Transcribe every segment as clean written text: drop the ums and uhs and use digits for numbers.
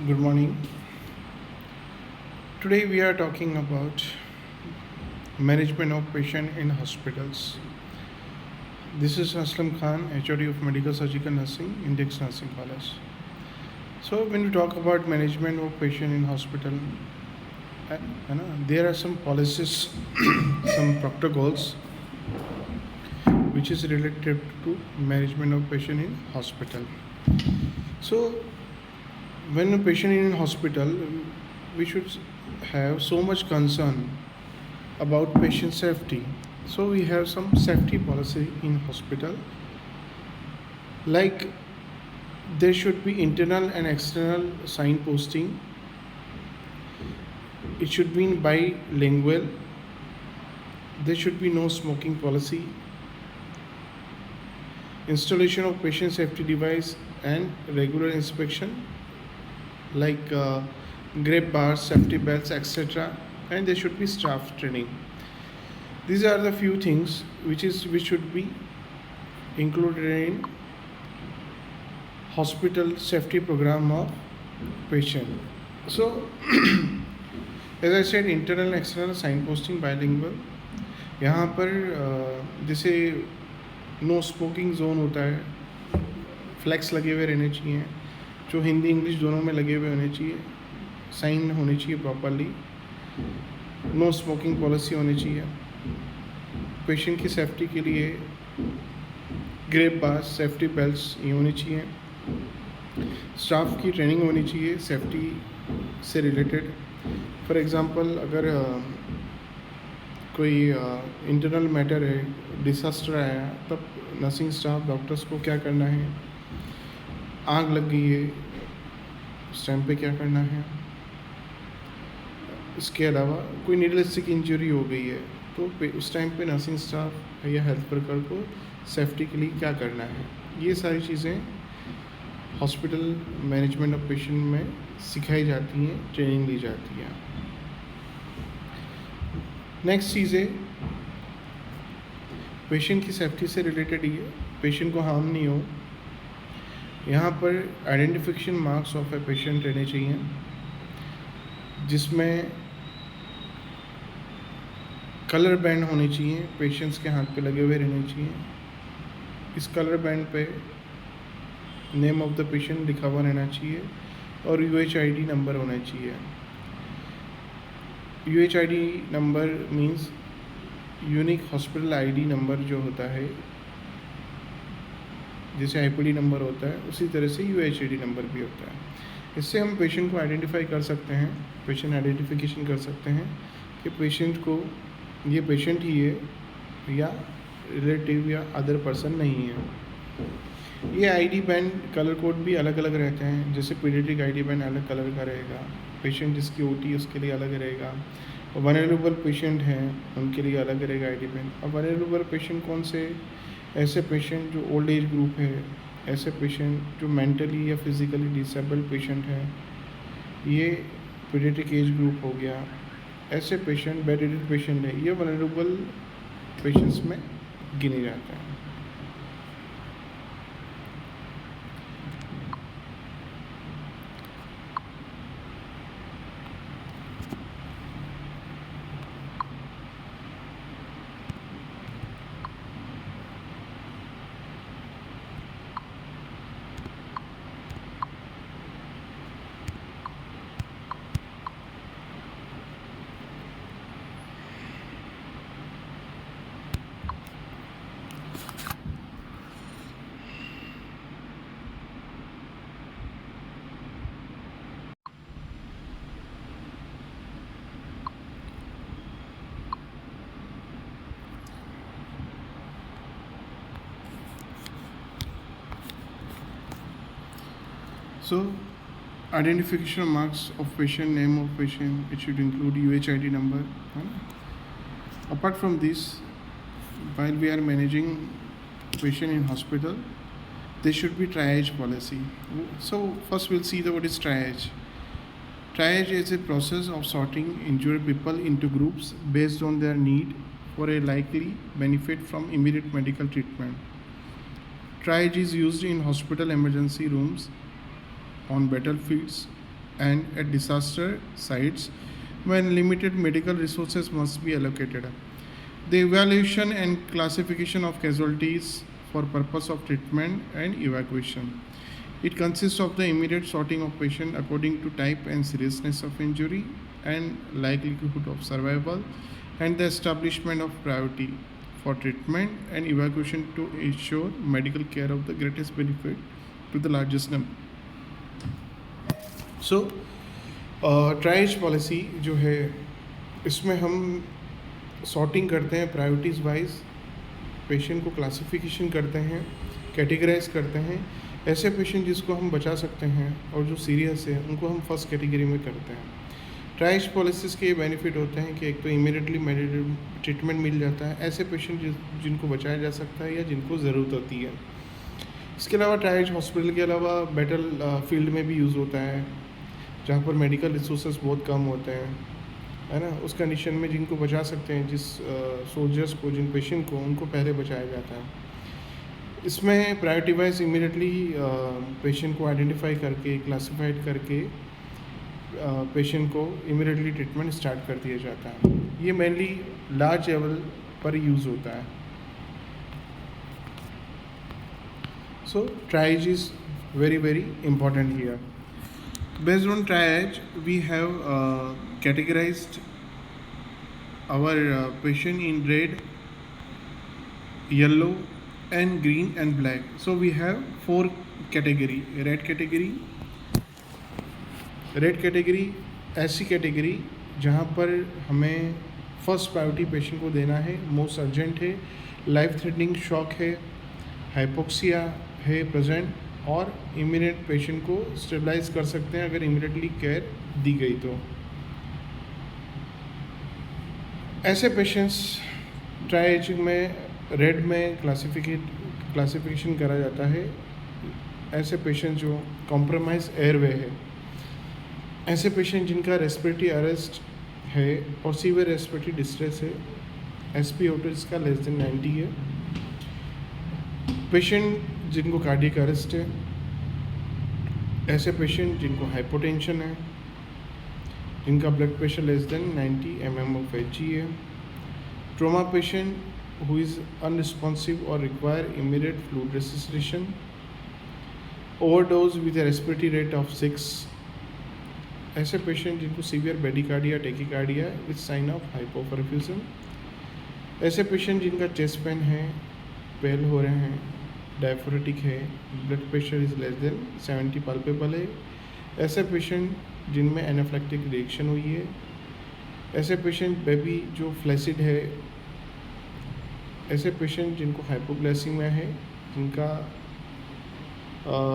Good morning. Today we are talking about management of patient in hospitals. This is Aslam Khan, HOD of Medical Surgical Nursing, Index Nursing College. So when we talk about management of patient in hospital, there are some policies, some protocols which is related to management of patient in hospital. So when a patient is in hospital, we should have so much concern about patient safety. So we have some safety policy in hospital, like there should be internal and external signposting. It should be bilingual. There should be no smoking policy. Installation of patient safety device and regular inspection, like grip bars, safety belts, etc. And there should be staff training. These are the few things which should be included in hospital safety program of patient. So as I said, internal external signposting bilingual. यहाँ पर जैसे no smoking zone होता है, flex लगे हुए रहने चाहिए, जो हिंदी इंग्लिश दोनों में लगे हुए होने चाहिए, साइन होने चाहिए प्रॉपरली, नो स्मोकिंग पॉलिसी होनी चाहिए, पेशेंट की सेफ्टी के लिए ग्रेप बार, सेफ्टी बेल्ट्स ये होनी चाहिए, स्टाफ की ट्रेनिंग होनी चाहिए सेफ्टी से रिलेटेड. फॉर एग्ज़ाम्पल अगर कोई इंटरनल मैटर है, डिसास्टर आया, तब नर्सिंग स्टाफ डॉक्टर्स को क्या करना है, आग लग गई है उस टाइम पे क्या करना है. इसके अलावा कोई नीडलिस्टिक इंजरी हो गई है तो उस टाइम पे नर्सिंग स्टाफ या हेल्थ वर्कर को सेफ्टी के लिए क्या करना है. ये सारी चीज़ें हॉस्पिटल मैनेजमेंट ऑफ पेशेंट में सिखाई जाती हैं, ट्रेनिंग दी जाती है. नेक्स्ट चीज़ है पेशेंट की सेफ्टी से रिलेटेड ही है, पेशेंट को हार्म नहीं हो. यहाँ पर identification marks of a patient रहने चाहिए, जिसमें कलर बैंड होने चाहिए, पेशेंट्स के हाथ पे लगे हुए रहने चाहिए. इस कलर बैंड पे नेम ऑफ द पेशेंट लिखा हुआ रहना चाहिए और UHID नंबर होना चाहिए. UHID number means unique hospital ID number जो होता है, जैसे IPD नंबर होता है उसी तरह से UHID नंबर भी होता है. इससे हम पेशेंट को आइडेंटिफाई कर सकते हैं, पेशेंट आइडेंटिफिकेशन कर सकते हैं कि पेशेंट को ये पेशेंट ही है या रिलेटिव या अदर पर्सन नहीं है. ये ID बैंड कलर कोड भी अलग अलग रहते हैं, जैसे पीडियाट्रिक ID बैंड अलग कलर का रहेगा, पेशेंट जिसकी OT उसके लिए अलग रहेगा, और वनरेबल पेशेंट हैं उनके लिए अलग रहेगा ID बैंड. और वनरेबल पेशेंट कौन से, ऐसे पेशेंट जो ओल्ड एज ग्रुप है, ऐसे पेशेंट जो मेंटली या फिज़िकली डिसेबल्ड पेशेंट है, ये पीडियाट्रिक एज ग्रुप हो गया. ऐसे पेशेंट बेड रिडन पेशेंट है, ये वनरेबल पेशेंट्स में गिने जाते हैं. So, identification marks of patient, name of patient, it should include UHID number. Apart from this, while we are managing patient in hospital, there should be triage policy. So first we'll see what is triage. Triage is a process of sorting injured people into groups based on their need for a likely benefit from immediate medical treatment. Triage is used in hospital emergency rooms, on battlefields, and at disaster sites when limited medical resources must be allocated. The evaluation and classification of casualties for purpose of treatment and evacuation. It consists of the immediate sorting of patient according to type and seriousness of injury and likelihood of survival, and the establishment of priority for treatment and evacuation to ensure medical care of the greatest benefit to the largest number. So tries policy जो है इसमें हम sorting करते हैं priorities wise, patient को classification करते हैं, categorise करते हैं। ऐसे पेशेंट जिसको हम बचा सकते हैं और जो सीरियस है उनको हम फर्स्ट कैटेगरी में करते हैं। ट्राइज पॉलिसीज़ के ये बेनिफिट होते हैं कि एक तो इमीडिएटली ट्रीटमेंट मिल जाता है ऐसे पेशेंट जिनको बचाया जा सकता है या जिनको ज़रूरत होती है। इसके अलावा ट्राइज हॉस्पिटल के अलावा बैटल फील्ड में भी यूज़ होता है, जहाँ पर मेडिकल रिसोर्सेज बहुत कम होते हैं, है ना। उस कंडीशन में जिनको बचा सकते हैं, जिस सोल्जर्स को, जिन पेशेंट को, उनको पहले बचाया जाता है। इसमें प्रायोरिटी वाइज इमीडिएटली पेशेंट को आइडेंटिफाई करके, क्लासिफाइड करके पेशेंट को इमीडिएटली ट्रीटमेंट स्टार्ट कर दिया जाता है। ये मेनली लार्ज लेवल पर यूज़ होता है। So triage is very important here. Based on triage, we have categorized our patient in red, yellow and green and black. So we have 4 category. Red category ऐसी category जहाँ पर हमें first priority patient को देना है, most urgent है, life threatening shock है, hypoxia है प्रेजेंट, और इमीडिएट पेशेंट को स्टेबलाइज कर सकते हैं अगर इमीडिएटली केयर दी गई तो। ऐसे पेशेंट्स ट्राइएजिंग में रेड में क्लासिफिकेशन करा जाता है। ऐसे पेशेंट जो कॉम्प्रोमाइज एयरवे है, ऐसे पेशेंट जिनका रेस्पिरेटरी अरेस्ट है और सीवियर रेस्पिरेटरी डिस्ट्रेस है, SpO2 इसका लेस देन 90 है, पेशेंट जिनको कार्डियक अरेस्ट है, ऐसे पेशेंट जिनको हाइपोटेंशन है, जिनका blood pressure less than 90 mm of Hg है, trauma patient who is unresponsive और require immediate fluid resuscitation, overdose with respiratory rate of 6, ऐसे पेशेंट जिनको severe bradycardia tachycardia with sign of hypoperfusion, ऐसे patient जिनका chest pain है, pale हो रहे हैं, डायफोरेटिक है, blood pressure is less than 70 palpable है, ऐसे पेशेंट जिनमें एनाफ्लेक्टिक रिएक्शन हुई है, ऐसे पेशेंट बेबी जो फ्लैसिड है, ऐसे पेशेंट जिनको हाइपोग्लाइसीमिया है, जिनका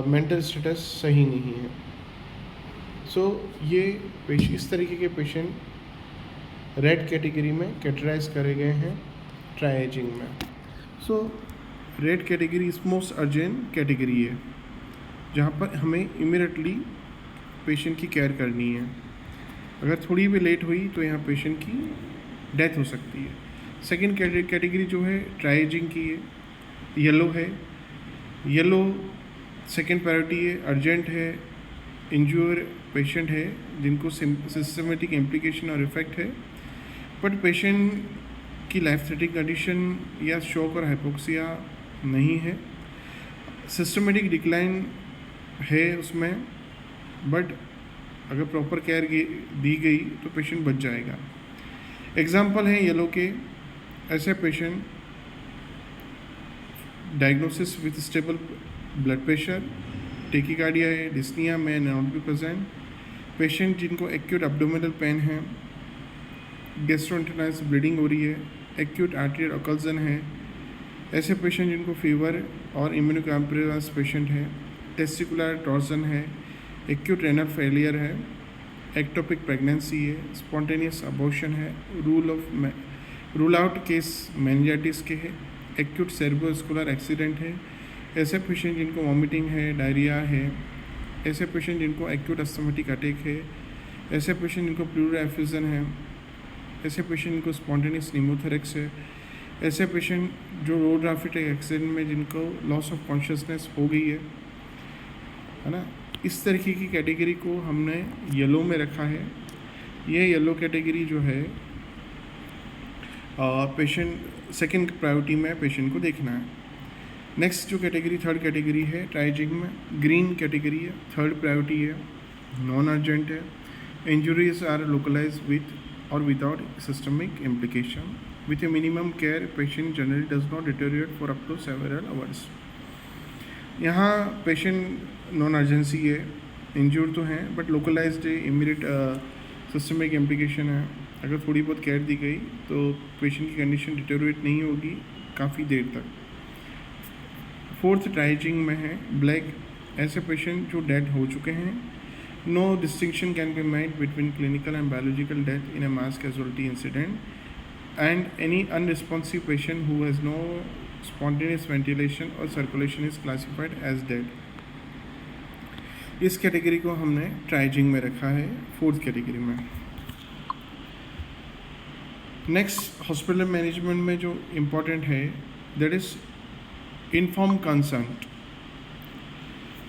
मेंटल स्टेटस सही नहीं है। सो ये इस तरीके के पेशेंट रेड कैटेगरी में कैटेगराइज करे गए हैं ट्राइएजिंग में। So red category is most urgent category है जहाँ पर हमें इमीडिएटली पेशेंट की केयर करनी है। अगर थोड़ी भी लेट हुई तो यहाँ पेशेंट की डेथ हो सकती है। सेकेंड कैटेगरी जो है ट्राइएजिंग की है, येलो है। येलो सेकेंड प्रायोरिटी है, अर्जेंट है, इंज्योर पेशेंट है जिनको सिस्टमेटिक इम्प्लीकेशन और इफेक्ट है, बट पेशेंट की लाइफ थ्रेटनिंग कंडीशन या शॉक और हाइपोक्सिया नहीं है, सिस्टमेटिक डिक्लाइन है उसमें, बट अगर प्रॉपर केयर दी गई तो पेशेंट बच जाएगा। एग्जाम्पल है येलो के, ऐसे patient diagnosis with stable blood pressure, tachycardia है, डिस्निया में नॉट बी प्रेजेंट, पेशेंट जिनको एक्यूट एब्डोमिनल पेन है, गैस्ट्रोइंटेस्टाइनल ब्लीडिंग हो रही है, एक्यूट आर्टेरियल ऑकल्जन है, ऐसे पेशेंट जिनको फीवर और इम्यूनोकॉम्प्रोमाइज पेशेंट है, टेस्टिकुलर टॉर्सन है, एक्यूट रेनल फेलियर है, एक्टोपिक प्रेगनेंसी है, स्पॉन्टेनियस अबॉर्शन है, रूल आउट केस मेनिंजाइटिस के है, एक्यूट सेरेब्रोवास्कुलर एक्सीडेंट है, ऐसे पेशेंट जिनको वॉमिटिंग है, डायरिया है, ऐसे पेशेंट जिनको एक्यूट अस्थमेटिक अटैक है, ऐसे पेशेंट जिनको प्लूरल एफ्यूजन है, ऐसे पेशेंट जिनको स्पॉन्टेनियस निमोथोरेक्स है, ऐसे पेशेंट जो रोड ट्रैफिक एक्सीडेंट में जिनको लॉस ऑफ कॉन्शियसनेस हो गई है ना, इस तरीके की कैटेगरी को हमने येलो में रखा है। ये येलो कैटेगरी जो है पेशेंट सेकंड प्रायोरिटी में पेशेंट को देखना है। नेक्स्ट जो कैटेगरी थर्ड कैटेगरी है ट्राइजिंग में, ग्रीन कैटेगरी है, थर्ड प्रायोरिटी है, नॉन अर्जेंट है, इंजरीज आर लोकलाइज विथ और without systemic implication, with a minimum care patient generally does not deteriorate for up to several hours। यहाँ patient non urgency है, injure तो हैं but localised है, immediate systemic implication है। अगर थोड़ी बहुत केयर दी गई तो पेशेंट की कंडीशन डिटेरियोरेट नहीं होगी काफ़ी देर तक। फोर्थ ट्राइजिंग में है ब्लैक, ऐसे पेशेंट जो डेड हो चुके हैं। No distinction can be made between clinical and biological death in a mass casualty incident and any unresponsive patient who has no spontaneous ventilation or circulation is classified as dead। इस category को हमने triaging में रखा है fourth category में। Next hospital management में जो important है that is inform consent.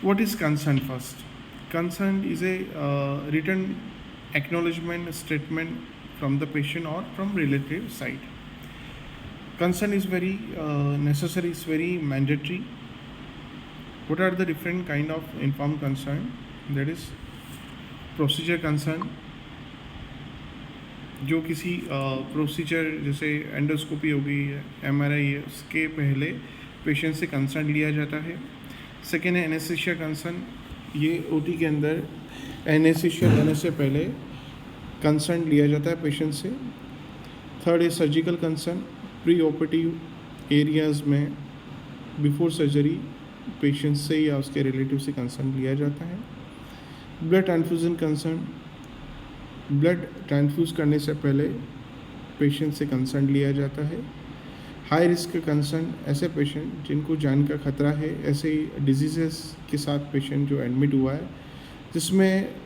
What is consent? First, consent is a written acknowledgement statement from the patient or from relative side। Consent is very necessary, it's very mandatory। What are the different kind of informed consent? That is procedure consent, जो किसी procedure जैसे endoscopy हो गई है, MRI है, उसके पहले patient से कंसर्ट लिया जाता है। सेकेंड है एनेस्थीसिया कंसर्ट, ये OT के अंदर एनेस्थीसिया लेने से पहले कंसर्न लिया जाता है पेशेंट से। थर्ड है surgical concern, pre operative areas में बिफोर सर्जरी पेशेंट से या उसके रिलेटिव से कंसर्न लिया जाता है। Blood transfusion concern, blood transfuse करने से पहले पेशेंट से कंसर्न लिया जाता है। हाई रिस्क कंसर्न, ऐसे पेशेंट जिनको जान का खतरा है, ऐसे डिजीज़ के साथ पेशेंट जो एडमिट हुआ है जिसमें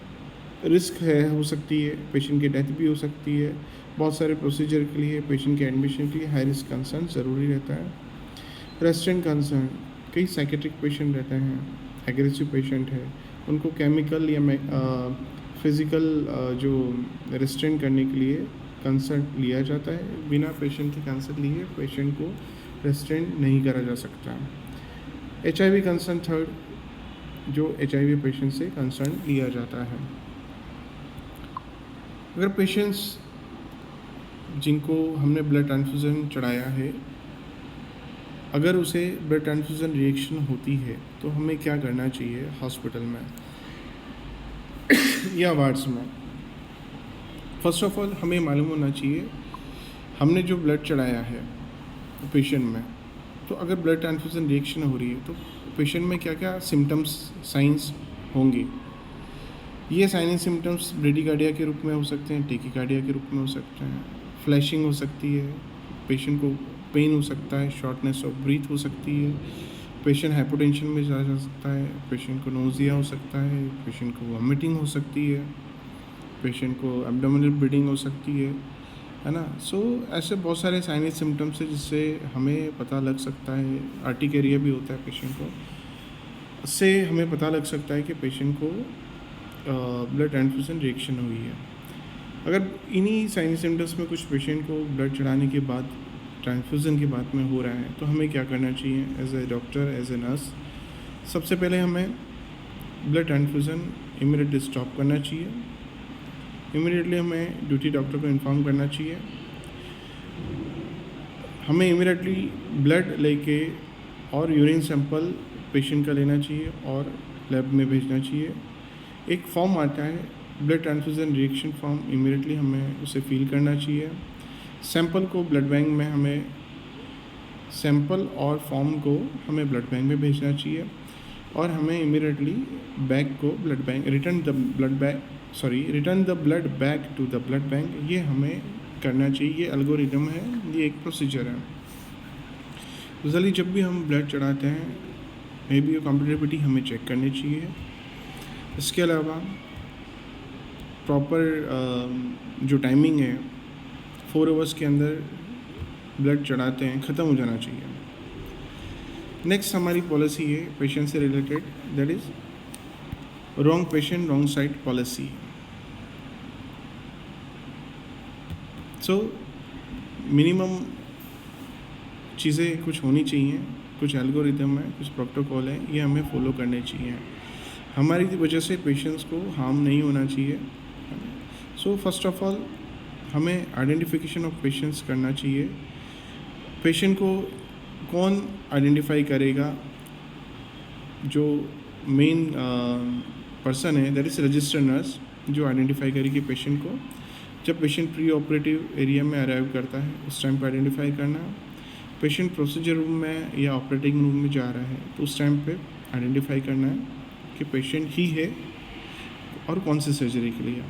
रिस्क है, हो सकती है पेशेंट की डेथ भी हो सकती है। बहुत सारे प्रोसीजर के लिए पेशेंट के एडमिशन के लिए हाई रिस्क कंसर्न ज़रूरी रहता है। रेस्ट्रेंट कंसर्न, कई साइकेट्रिक पेशेंट रहते हैं, एग्रेसिव पेशेंट है, उनको केमिकल या फिज़िकल जो रेस्ट्रेंट करने के लिए कंसर्ट लिया जाता है। बिना पेशेंट के कंसर्ट लिए पेशेंट को रेस्ट्रेंट नहीं करा जा सकता। HIV कंसर्न थर्ड, जो HIV पेशेंट से कंसर्न लिया जाता है। अगर पेशेंट्स जिनको हमने ब्लड ट्रांसफ्यूज़न चढ़ाया है, अगर उसे ब्लड ट्रांसफ्यूज़न रिएक्शन होती है तो हमें क्या करना चाहिए हॉस्पिटल में या वार्ड्स में? फर्स्ट ऑफ ऑल हमें मालूम होना चाहिए हमने जो ब्लड चढ़ाया है पेशेंट में, तो अगर ब्लड ट्रांसफ्यूज़न रिएक्शन हो रही है तो पेशेंट में क्या क्या सिम्टम्स साइंस होंगे। ये साइन एंड सिम्टम्स ब्रेडिकार्डिया के रूप में हो सकते हैं, टेकिकार्डिया के रूप में हो सकते हैं, फ्लैशिंग हो सकती है, पेशेंट को पेन हो सकता है, शॉर्टनेस ऑफ ब्रीथ हो सकती है, पेशेंट हाइपोटेंशन में जा सकता है, पेशेंट को नोजिया हो सकता है, पेशेंट को वॉमिटिंग हो सकती है, पेशेंट को एब्डोमिनल ब्लीडिंग हो सकती है ना। सो ऐसे बहुत सारे साइन एंड सिम्टम्स है जिससे हमें पता लग सकता है। आर्टिकेरिया भी होता है पेशेंट को, उससे हमें पता लग सकता है कि पेशेंट को ब्लड ट्रांसफ्यूज़न रिएक्शन हुई है। अगर इन्हीं साइन सिम्टम्स में कुछ पेशेंट को ब्लड चढ़ाने के बाद ट्रांसफ्यूज़न के बाद में हो रहा है तो हमें क्या करना चाहिए as a doctor, as a nurse? सबसे पहले हमें ब्लड ट्रांसफ्यूज़न इमीडिएटली स्टॉप करना चाहिए। इमीडिएटली हमें ड्यूटी डॉक्टर को इन्फॉर्म करना चाहिए। हमें इमीडिएटली ब्लड लेके और यूरिन सैंपल पेशेंट का लेना चाहिए और लैब में भेजना चाहिए। एक फॉर्म आता है blood transfusion reaction form, immediately हमें उसे फिल करना चाहिए। सैंपल को ब्लड बैंक में हमें सैंपल और फॉर्म को हमें ब्लड बैंक में भेजना चाहिए और हमें इमीडिएटली बैग को blood bank return the blood back to the blood bank, ये हमें करना चाहिए। ये एल्गोरिदम है, ये एक प्रोसीजर है। यूजुअली जब भी हम ब्लड चढ़ाते हैं मे बी कॉम्पेटिबिलिटी हमें चेक करनी चाहिए। इसके अलावा प्रॉपर जो टाइमिंग है 4 आवर्स के अंदर ब्लड चढ़ाते हैं ख़त्म हो जाना चाहिए। नेक्स्ट हमारी पॉलिसी है पेशेंट से related, that is wrong patient wrong site policy. So minimum चीज़ें कुछ होनी चाहिए, कुछ एल्गोरिदम है, कुछ प्रोटोकॉल है, ये हमें फॉलो करने चाहिए। हमारी वजह से पेशेंट्स को हार्म नहीं होना चाहिए। सो फर्स्ट ऑफ ऑल हमें आइडेंटिफिकेशन ऑफ पेशेंट्स करना चाहिए। पेशेंट को कौन आइडेंटिफाई करेगा? जो मेन पर्सन है दैट इज़ रजिस्टर्ड नर्स, जो आइडेंटिफाई करेगी पेशेंट को। जब पेशेंट प्री ऑपरेटिव एरिया में अराइव करता है उस टाइम पर आइडेंटिफाई करना। पेशेंट प्रोसीजर रूम में या ऑपरेटिंग रूम में जा रहा है तो उस टाइम पे आइडेंटिफाई करना है कि पेशेंट ही है और कौन सी सर्जरी के लिए।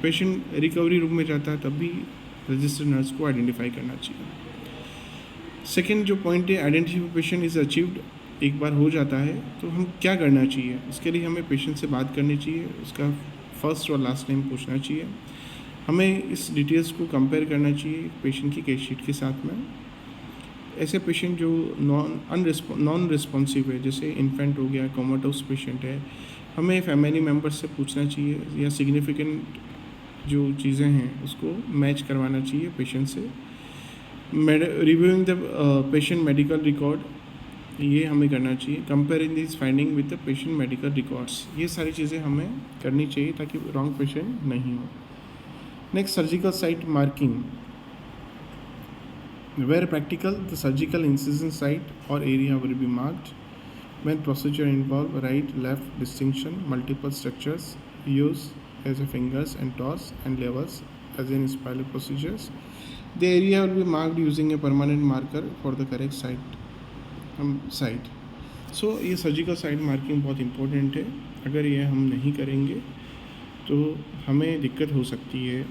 पेशेंट रिकवरी रूम में जाता है तब भी रजिस्टर्ड नर्स को आइडेंटिफाई करना चाहिए। सेकेंड जो पॉइंट है, आइडेंटिफिकेशन इज़ अचीव्ड, एक बार हो जाता है तो हम क्या करना चाहिए? इसके लिए हमें पेशेंट से बात करनी चाहिए, उसका फर्स्ट और लास्ट नेम पूछना चाहिए। हमें इस डिटेल्स को कंपेयर करना चाहिए पेशेंट की केस शीट के साथ में। ऐसे पेशेंट जो नॉन रिस्पॉन्सिव है, जैसे इन्फेंट हो गया, कोमाटोस पेशेंट है, हमें फैमिली मेम्बर्स से पूछना चाहिए या सिग्निफिकेंट जो चीज़ें हैं उसको मैच करवाना चाहिए पेशेंट से। Reviewing the patient medical record, ये हमें करना चाहिए। Comparing this finding with the patient medical records, ये सारी चीज़ें हमें करनी चाहिए ताकि रॉन्ग पेशेंट नहीं हो। Next, surgical site marking. Where practical, the surgical incision site or area will be marked. When procedure involve right, left distinction, multiple structures used as a fingers and toes and levers as in spinal procedures, the area will be marked using a permanent marker for the correct site. So ये surgical site marking बहुत important है। अगर ये हम नहीं करेंगे तो हमें दिक्कत हो सकती है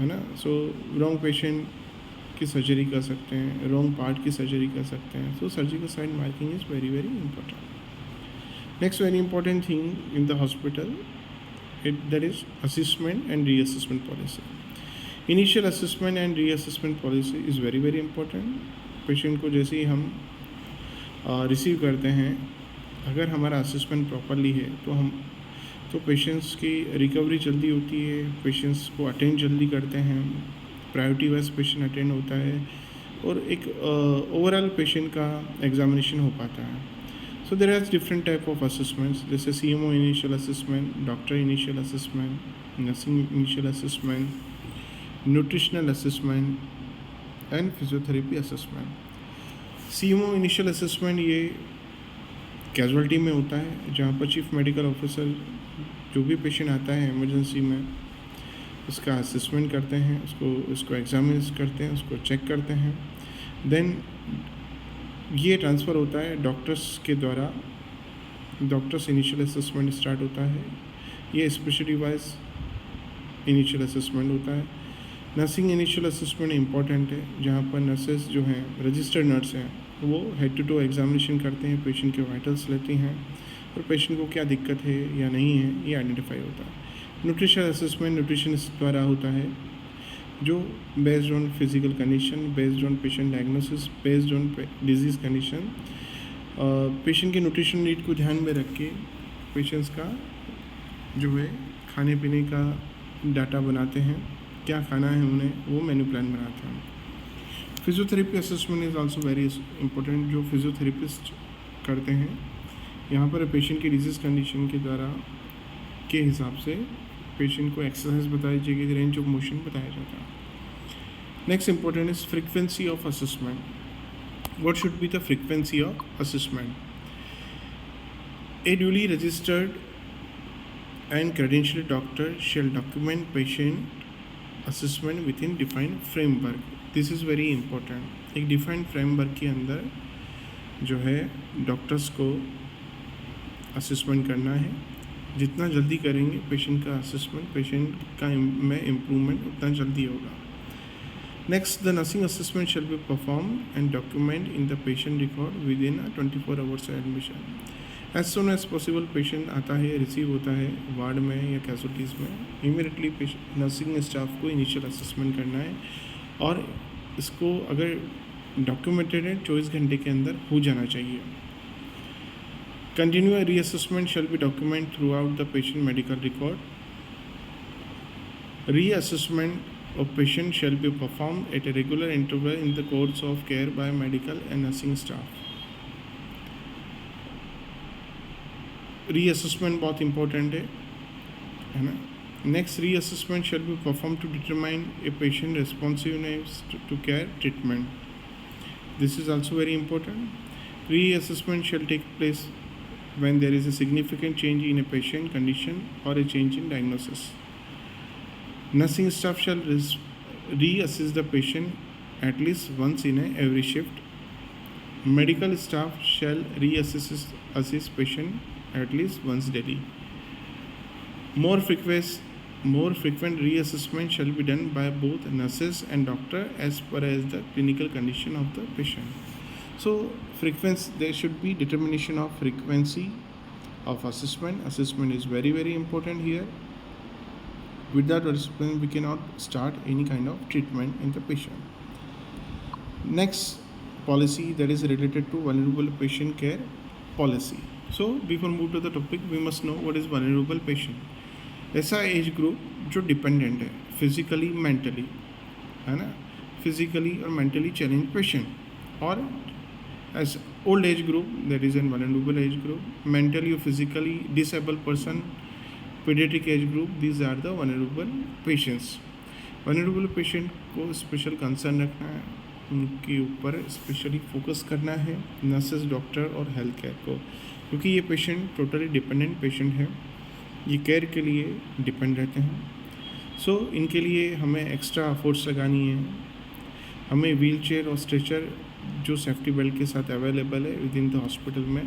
ना। सो रॉन्ग पेशेंट की सर्जरी कर सकते हैं, रॉन्ग पार्ट की सर्जरी कर सकते हैं। So surgical site marking is very very important. Next very important thing in the hospital, that is assessment and reassessment policy. Initial assessment and reassessment policy is very very important. Patient को जैसे ही हम receive करते हैं, अगर हमारा assessment properly है तो patients की रिकवरी जल्दी होती है, पेशेंट्स को अटेंड जल्दी करते हैं, प्रायोरिटी वाइज पेशेंट अटेंड होता है और एक ओवरऑल पेशेंट का एग्जामिनेशन हो पाता है। So there are different type of assessments, जैसे CMO initial assessment, doctor initial assessment, nursing initial assessment, nutritional assessment and physiotherapy assessment. CMO initial assessment ये कैजुअल्टी में होता है, जहाँ पर चीफ मेडिकल ऑफिसर जो भी पेशेंट आता है इमरजेंसी में उसका असेसमेंट करते हैं, उसको एग्जामिन करते हैं, उसको चेक करते हैं। देन ये ट्रांसफ़र होता है डॉक्टर्स के द्वारा, डॉक्टर्स इनिशियल असेसमेंट स्टार्ट होता है, ये स्पेशलिटी वाइज इनिशियल असेसमेंट होता है। नर्सिंग इनिशियल असेसमेंट इम्पॉर्टेंट है, जहाँ पर नर्सेज जो हैं, रजिस्टर्ड नर्स हैं, वो हेड टू टो एग्जामिनेशन करते हैं, पेशेंट के वाइटल्स लेती हैं और पेशेंट को क्या दिक्कत है या नहीं है ये आइडेंटिफाई होता है। न्यूट्रिशन असेसमेंट न्यूट्रिशनिस्ट द्वारा होता है, जो based on physical condition, based on patient diagnosis, based on disease condition, patient के न्यूट्रिशन नीड को ध्यान में रख के पेशेंट्स का जो है खाने पीने का डाटा बनाते हैं, क्या खाना है उन्हें, वो मेन्यू प्लान बनाते हैं। Physiotherapy assessment is also very important, जो फिजियोथेरेपिस्ट करते हैं। यहाँ पर पेशेंट की डिजीज़ कंडीशन के द्वारा के हिसाब से पेशेंट को एक्सरसाइज बताई जाएगी, रेंज ऑफ मोशन बताया जाता है। Next important is frequency of assessment. What should be the frequency of assessment? A duly registered and credentialed doctor shall document patient assessment within defined framework. This is very important. एक defined framework के अंदर जो है doctors को assessment करना है। जितना जल्दी करेंगे पेशेंट का असेसमेंट, पेशेंट का में इम्प्रूवमेंट उतना जल्दी होगा। Next, the nursing assessment shall be perform and document in the patient record within 24 hours admission. As soon as possible patient आता है, रिसीव होता है वार्ड में या कैजुअलिटीज़ में, इमीडिएटली नर्सिंग स्टाफ को इनिशियल असेसमेंट करना है और इसको अगर डॉक्यूमेंटेड है 24 घंटे के अंदर हो जाना चाहिए। Continuous reassessment shall be documented throughout the patient medical record. Reassessment of patient shall be performed at a regular interval in the course of care by medical and nursing staff. Reassessment बहुत important है ना. Next reassessment shall be perform to determine a patient responsiveness to care treatment. This is also very important. Reassessment shall take place when there is a significant change in a patient condition or a change in diagnosis. Nursing staff shall reassess the patient at least once in every shift. Medical staff shall reassess patient at least once daily. More frequent reassessment shall be done by both nurses and doctor as per as the clinical condition of the patient. So there should be determination of frequency of assessment. Assessment is very, very important here. Without assessment, we cannot start any kind of treatment in the patient. Next policy that is related to vulnerable patient care policy. So before move to the topic, we must know what is vulnerable patient. ऐसा age group जो dependent है physically mentally, है ना, physically और mentally challenge patient, और as old age group, that is a vulnerable age group, mentally or physically disabled person, pediatric age group, these are the vulnerable patients. vulnerable patient को special concern रखना है, उनके ऊपर specially focus करना है nurses, doctor और health care को, क्योंकि ये पेशेंट टोटली डिपेंडेंट पेशेंट है, ये केयर के लिए डिपेंड रहते हैं. सो इनके लिए हमें एक्स्ट्रा एफर्ट्स लगानी है. हमें व्हील चेयर और स्ट्रेचर जो सेफ्टी बेल्ट के साथ अवेलेबल है विद इन द हॉस्पिटल में,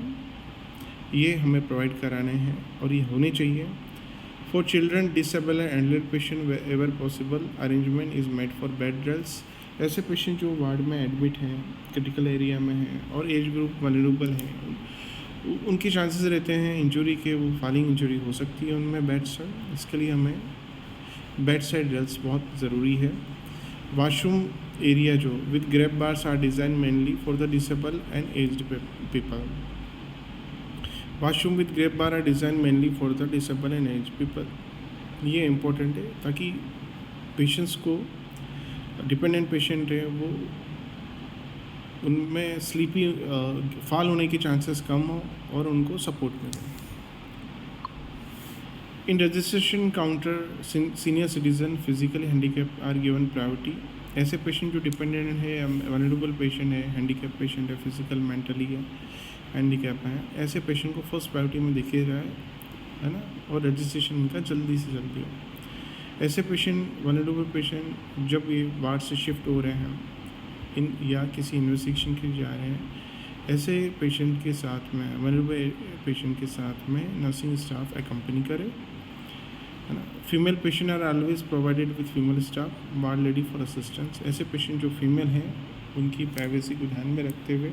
ये हमें प्रोवाइड कराने हैं और ये होने चाहिए. For children, disable and Elder patient ever possible arrangement is made for bed drills. ऐसे पेशेंट जो वार्ड में एडमिट हैं, क्रिटिकल एरिया में हैं और एज ग्रुप वल्नरेबल हैं, उनके चांसेस रहते हैं इंजरी के, वो फॉलिंग इंजरी हो सकती है उनमें बेड से. इसके लिए हमें बेड साइड ड्रिल्स बहुत ज़रूरी है. वॉशरूम एरिया जो with grab bars are design mainly for the disable and aged people. Washroom with grab bar are design mainly for the disable and aged people. ये important है ताकि patients को, dependent patient है वो, उनमें sleepy fall होने के chances कम हो और उनको सपोर्ट मिले. In registration counter, senior citizen physically handicap are given priority. ऐसे पेशेंट जो डिपेंडेंट है, वल्नरेबल पेशेंट है, हैंडीकैप पेशेंट है, फिजिकल मेंटली है, हैंडीकैप है, ऐसे पेशेंट को फर्स्ट प्रायोरिटी में देखिए जाए, है ना, और रजिस्ट्रेशन इनका जल्दी से जल्दी हो. ऐसे पेशेंट, वल्नरेबल पेशेंट जब ये वार्ड से शिफ्ट हो रहे हैं इन या किसी इन्वेस्टिगेशन के लिए जा रहे हैं, ऐसे पेशेंट के साथ में, वल्नरेबल पेशेंट के साथ में नर्सिंग स्टाफ अकम्पनी करे, है ना. Female patient are always provided with female staff, ward lady for assistance. ऐसे पेशेंट जो फीमेल हैं उनकी प्राइवेसी को ध्यान में रखते हुए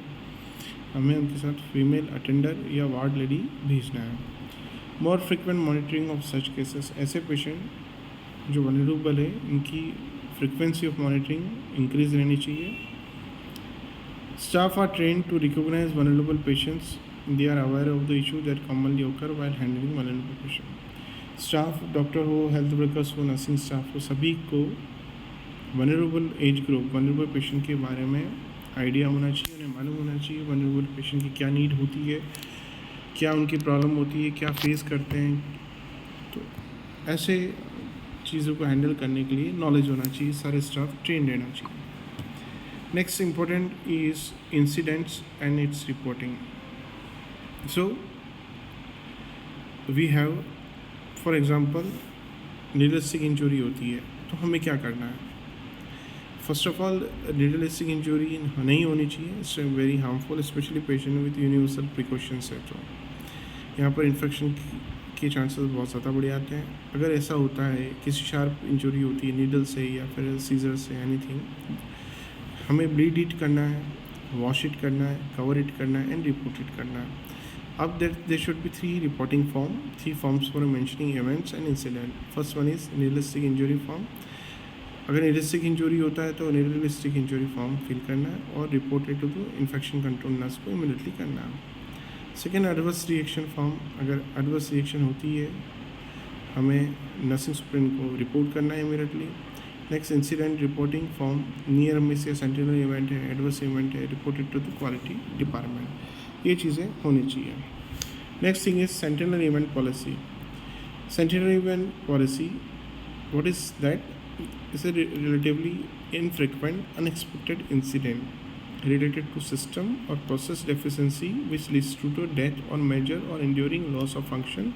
हमें उनके साथ फीमेल अटेंडर या वार्ड लेडी भेजना है. More frequent monitoring of such cases. ऐसे पेशेंट जो वल्नरेबल है, इनकी फ्रिक्वेंसी ऑफ मॉनिटरिंग इंक्रीज रहनी चाहिए. Staff are train to recognise vulnerable patients. They are aware of the issue that commonly occur while handling vulnerable patient. Staff, doctor हो, health workers हो, nursing staff हो, सभी को vulnerable age group, vulnerable patient के बारे में idea होना चाहिए, उन्हें मालूम होना चाहिए वल्नरेबल पेशेंट की क्या नीड होती है, क्या उनकी प्रॉब्लम होती है, क्या फेस करते हैं. तो ऐसे चीज़ों को हैंडल करने के लिए नॉलेज होना चाहिए, सारे स्टाफ ट्रेन रहना चाहिए. Next important is incidents and its reporting. So we have, for example, needlestick injury होती है तो हमें क्या करना है. First of all, needlestick injury नहीं होनी चाहिए. It's very harmful, specially patient with universal precautions है तो यहाँ पर इन्फेक्शन के चांसेस बहुत ज़्यादा बढ़ जाते हैं. अगर ऐसा होता है, किसी शार्प इंजरी होती है नीडल से या फिर सीजर से, एनीथिंग, हमें ब्लीड इट करना है, वॉश इट करना है, कवर इट करना है एंड रिपोर्ट इट करना है. अब there should be three forms for mentioning events and incident. First one is needlistic injury form. अगर needlistic injury होता है तो needlistic injury form फिल करना है और reported to infection control nurse को इमीडिएटली करना है. Second, adverse reaction form. अगर एडवर्स रिएक्शन होती है हमें नर्सिंग सुप्रीम को रिपोर्ट करना है immediately. Next, incident reporting form. Near miss या सेंटिनल इवेंट है, एडवर्स इवेंट है, reported to the quality department. ये चीज़ें होनी चाहिए। Next thing is sentinel event policy. Sentinel event policy, what is that? Is a relatively infrequent unexpected incident related to system or process deficiency which leads to death or major or enduring loss of function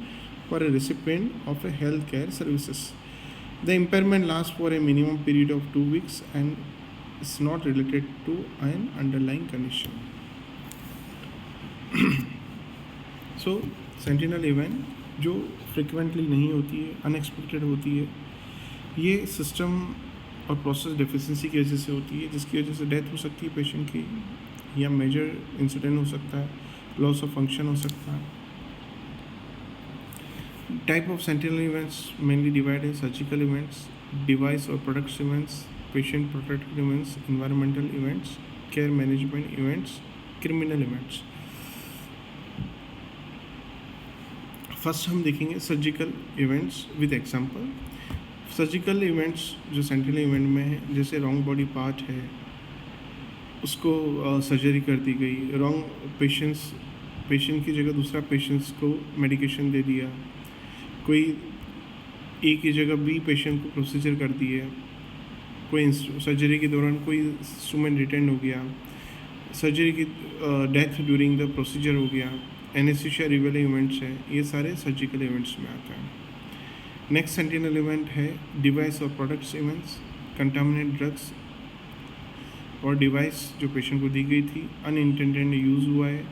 for a recipient of a healthcare services. The impairment lasts for a minimum period of 2 weeks and is not related to an underlying condition. So sentinel event जो frequently नहीं होती है, unexpected होती है, ये system और process deficiency की वजह से होती है, जिसकी वजह से डेथ हो सकती है पेशेंट की, या मेजर इंसिडेंट हो सकता है, लॉस ऑफ फंक्शन हो सकता है। Type of sentinel events mainly divide है सर्जिकल इवेंट्स, डिवाइस और products events, patient protected events, environmental events, care management events, criminal events. First हम देखेंगे surgical events with example. Surgical events जो sentinel event में है, जैसे रॉन्ग बॉडी पार्ट है उसको सर्जरी कर दी गई, रॉन्ग पेशेंट की जगह दूसरा पेशेंट्स को मेडिकेशन दे दिया, कोई ए की जगह बी पेशेंट को प्रोसीजर कर दिए, कोई सर्जरी के दौरान कोई इंस्ट्रूमेंट रिटर्न हो गया, सर्जरी की डेथ ड्यूरिंग द प्रोसीजर हो गया, एनेस्थीसिया रिवेल इवेंट्स है, ये सारे सर्जिकल इवेंट्स में आते हैं। नेक्स्ट सेंटिनल इवेंट है डिवाइस और प्रोडक्ट्स इवेंट्स। कंटामिनेट ड्रग्स और डिवाइस जो पेशेंट को दी गई थी अनइंटेंडेड यूज़ हुआ है,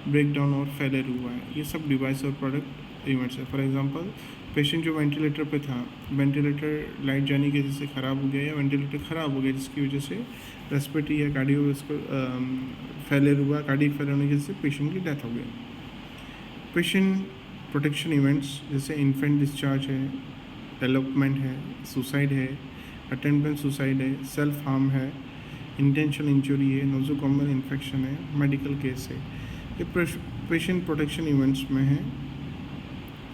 ब्रेक डाउन और फेलियर हुआ है, ये सब डिवाइस और प्रोडक्ट इवेंट्स है। फॉर एग्जांपल, पेशेंट जो वेंटिलेटर पे था, वेंटिलेटर लाइट जाने की वजह से ख़राब हो गया या वेंटिलेटर ख़राब हो गया जिसकी वजह से रेस्पिरेटरी या कार्डियो फेलियर हुआ, कार्डियक फेलियर होने की वजह से पेशेंट की डेथ हो गई। पेशेंट प्रोटेक्शन इवेंट्स जैसे इन्फेंट डिस्चार्ज है, एलोपमेंट है, सुसाइड है, अटेम्प्ट सुसाइड है, सेल्फ हार्म है, इंटेंशनल इंजरी है, नोजोकोमल इन्फेक्शन है, मेडिकल केस है, ये पेशेंट प्रोटेक्शन इवेंट्स में है।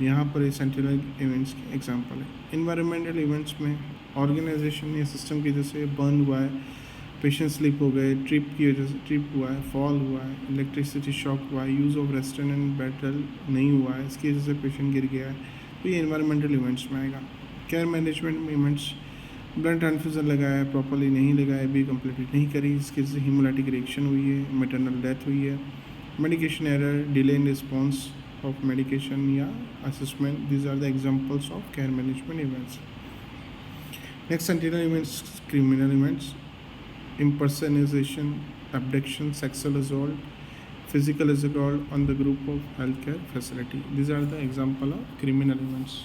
यहाँ पर सेंटिनल इवेंट्स के एग्जांपल है। इन्वायरमेंटल इवेंट्स में ऑर्गेनाइजेशन या सिस्टम की वजह से बर्न हुआ है, पेशेंट स्लिप हो गए, ट्रिप की वजह से ट्रिप हुआ है, फॉल हुआ है, इलेक्ट्रिसिटी शॉक हुआ है, use of restaurant and battle नहीं हुआ है, इसकी वजह से पेशेंट गिर गया है, तो ये इन्वायरमेंटल इवेंट्स में आएगा। केयर मैनेजमेंट में इवेंट्स, ब्लड ट्रांसफ्यूज़न लगाया है, प्रॉपरली नहीं लगाया, बी कंप्लीट नहीं करी, इसकी वजह से हीमोलाइटिक रिएक्शन हुई है, मैटरनल डेथ हुई है, medication error, delay in response of medication या assessment, these are the examples of care management events. Next sentinel events, criminal events, impersonation, abduction, sexual assault, physical assault on the group of healthcare facility. These are the example of criminal events.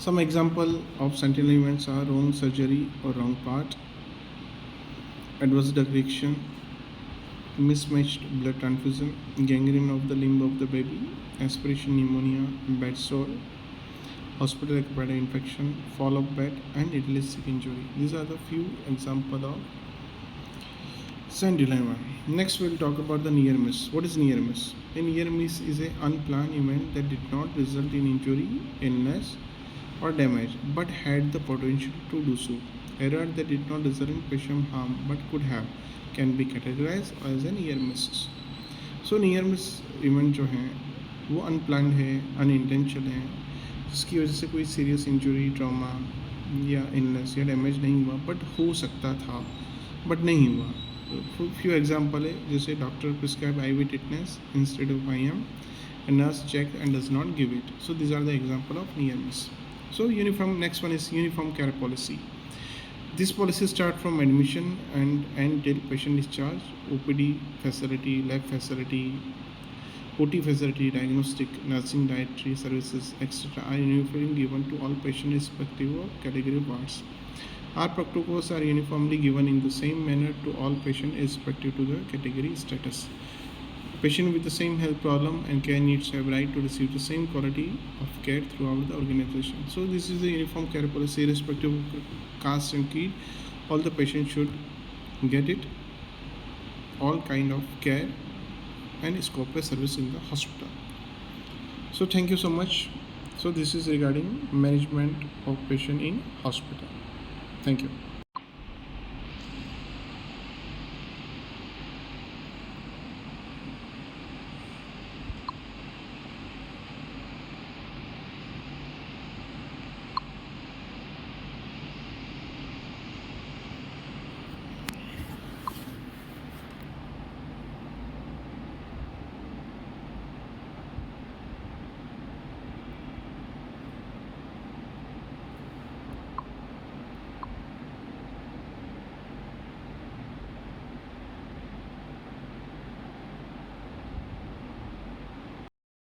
Some example of sentinel events are wrong surgery or wrong part, adverse drug reaction, mismatched blood transfusion, gangrene of the limb of the baby, aspiration pneumonia, bed sore, hospital acquired infection, fall of bed, and idiopathic injury. These are the few examples of sentinel event. Next, we'll talk about the near miss. What is near miss? A near miss is an unplanned event that did not result in injury, illness, or damage, but had the potential to do so. Error that did not result in patient harm but could have can be categorized as a near misses. So near miss event जो हैं वो unplanned है, unintentional है, जिसकी वजह से कोई serious injury, trauma या इलनेस या डैमेज नहीं हुआ, बट हो सकता था बट नहीं हुआ। फ्यू एग्जांपल है, जैसे doctor prescribe IV tetanus instead of IM, nurse check and does not give it. So this are the example of near miss. So uniform, next one is uniform care policy. This policy starts from admission and end till patient discharge. OPD facility, lab facility, OT facility, diagnostic, nursing, dietary services, etc. are uniformly given to all patients irrespective of category of wards. Our protocols are uniformly given in the same manner to all patients irrespective to the category status. Patient with the same health problem and care needs have right to receive the same quality of care throughout the organization. So this is the uniform care policy irrespective of caste and creed. All the patients should get it, all kind of care and scope of service in the hospital. So thank you so much. So this is regarding management of patient in hospital. Thank you.